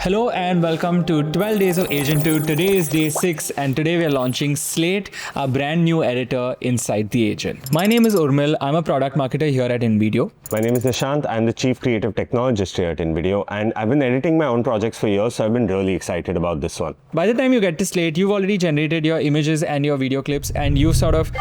Hello and welcome to 12 Days of Agent 2. Today is day 6 and today we are launching Slate, our brand new editor inside the agent. My name is Urmil. I'm a product marketer here at Invideo. My name is Nishant. I'm the Chief Creative Technologist here at Invideo, and I've been editing my own projects for years, so I've been really excited about this one. By the time you get to Slate, you've already generated your images and your video clips, and you've sort of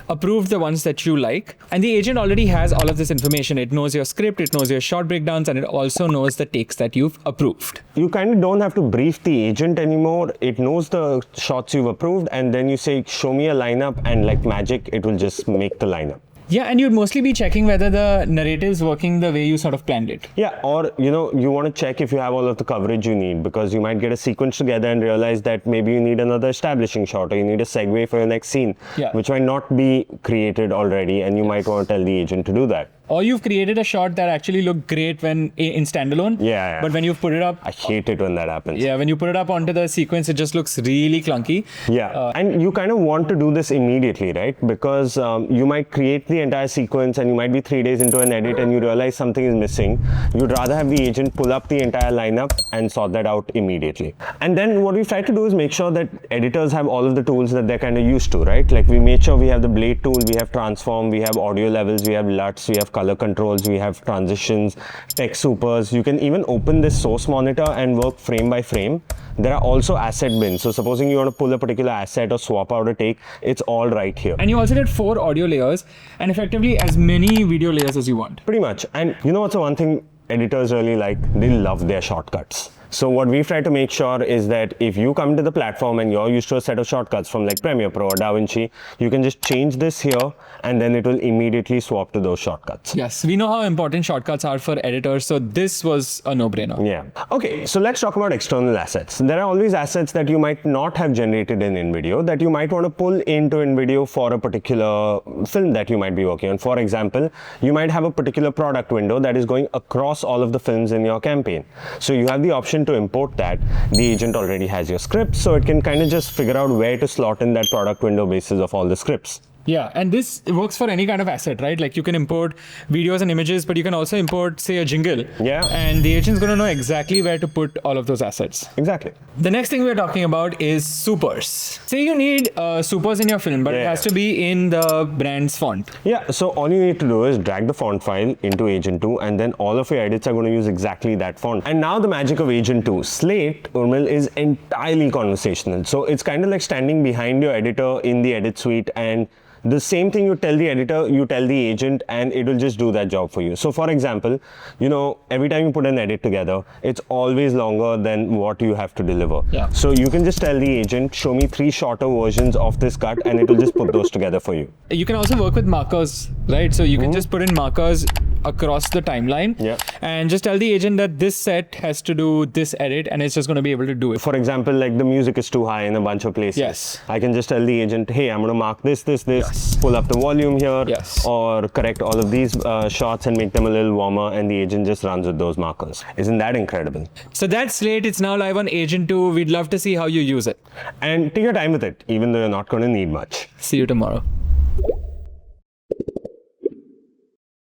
approved the ones that you like. And the agent already has all of this information. It knows your script, it knows your short breakdowns, and it also knows the takes that you've approved. You kind of don't have to brief the agent anymore. It knows the shots you've approved, and then you say, show me a lineup, and like magic, it will just make the lineup. Yeah, and you'd mostly be checking whether the narrative's working the way you sort of planned it. Yeah, or you want to check if you have all of the coverage you need, because you might get a sequence together and realize that maybe you need another establishing shot or you need a segue for your next scene, which might not be created already, and you might want to tell the agent to do that. Or you've created a shot that actually looked great when in standalone. Yeah. But when you've put it up... I hate it when that happens. Yeah, when you put it up onto the sequence, it just looks really clunky. Yeah, and you kind of want to do this immediately, right? Because you might create the entire sequence and you might be 3 days into an edit and you realize something is missing. You'd rather have the agent pull up the entire lineup and sort that out immediately. And then what we've tried to do is make sure that editors have all of the tools that they're kind of used to, right? Like we made sure we have the blade tool, we have transform, we have audio levels, we have LUTs, we have color controls, we have transitions, text supers. You can even open this source monitor and work frame by frame. There are also asset bins. So supposing you want to pull a particular asset or swap out a take, it's all right here. And you also did 4 audio layers and effectively as many video layers as you want. Pretty much. And you know what's the one thing editors really like? They love their shortcuts. So what we've tried to make sure is that if you come to the platform and you're used to a set of shortcuts from like Premiere Pro or DaVinci, you can just change this here and then it will immediately swap to those shortcuts. Yes, we know how important shortcuts are for editors, so this was a no-brainer. Yeah. Okay, so let's talk about external assets. There are always assets that you might not have generated in Invideo that you might want to pull into Invideo for a particular film that you might be working on. For example, you might have a particular product window that is going across all of the films in your campaign. So you have the option to import that. The agent already has your script, so it can kind of just figure out where to slot in that product window basis of all the scripts. Yeah, and this works for any kind of asset, right? Like you can import videos and images, but you can also import, say, a jingle. Yeah. And the agent's going to know exactly where to put all of those assets. Exactly. The next thing we're talking about is supers. Say you need supers in your film, but it has to be in the brand's font. Yeah, so all you need to do is drag the font file into Agent 2, and then all of your edits are going to use exactly that font. And now the magic of Agent 2. Slate, Urmil, is entirely conversational. So it's kind of like standing behind your editor in the edit suite, and the same thing you tell the editor, you tell the agent, and it will just do that job for you. So for example, every time you put an edit together, it's always longer than what you have to deliver. Yeah. So you can just tell the agent, show me 3 shorter versions of this cut, and it will just put those together for you. You can also work with markers, right? So you can just put in markers across the timeline and just tell the agent that this set has to do this edit, and it's just going to be able to do it. For example, like the music is too high in a bunch of places. Yes. I can just tell the agent, hey, I'm going to mark this, pull up the volume here, or correct all of these shots and make them a little warmer, and the agent just runs with those markers. Isn't that incredible? So that's Slate. It's now live on Agent 2. We'd love to see how you use it. And take your time with it, even though you're not going to need much. See you tomorrow.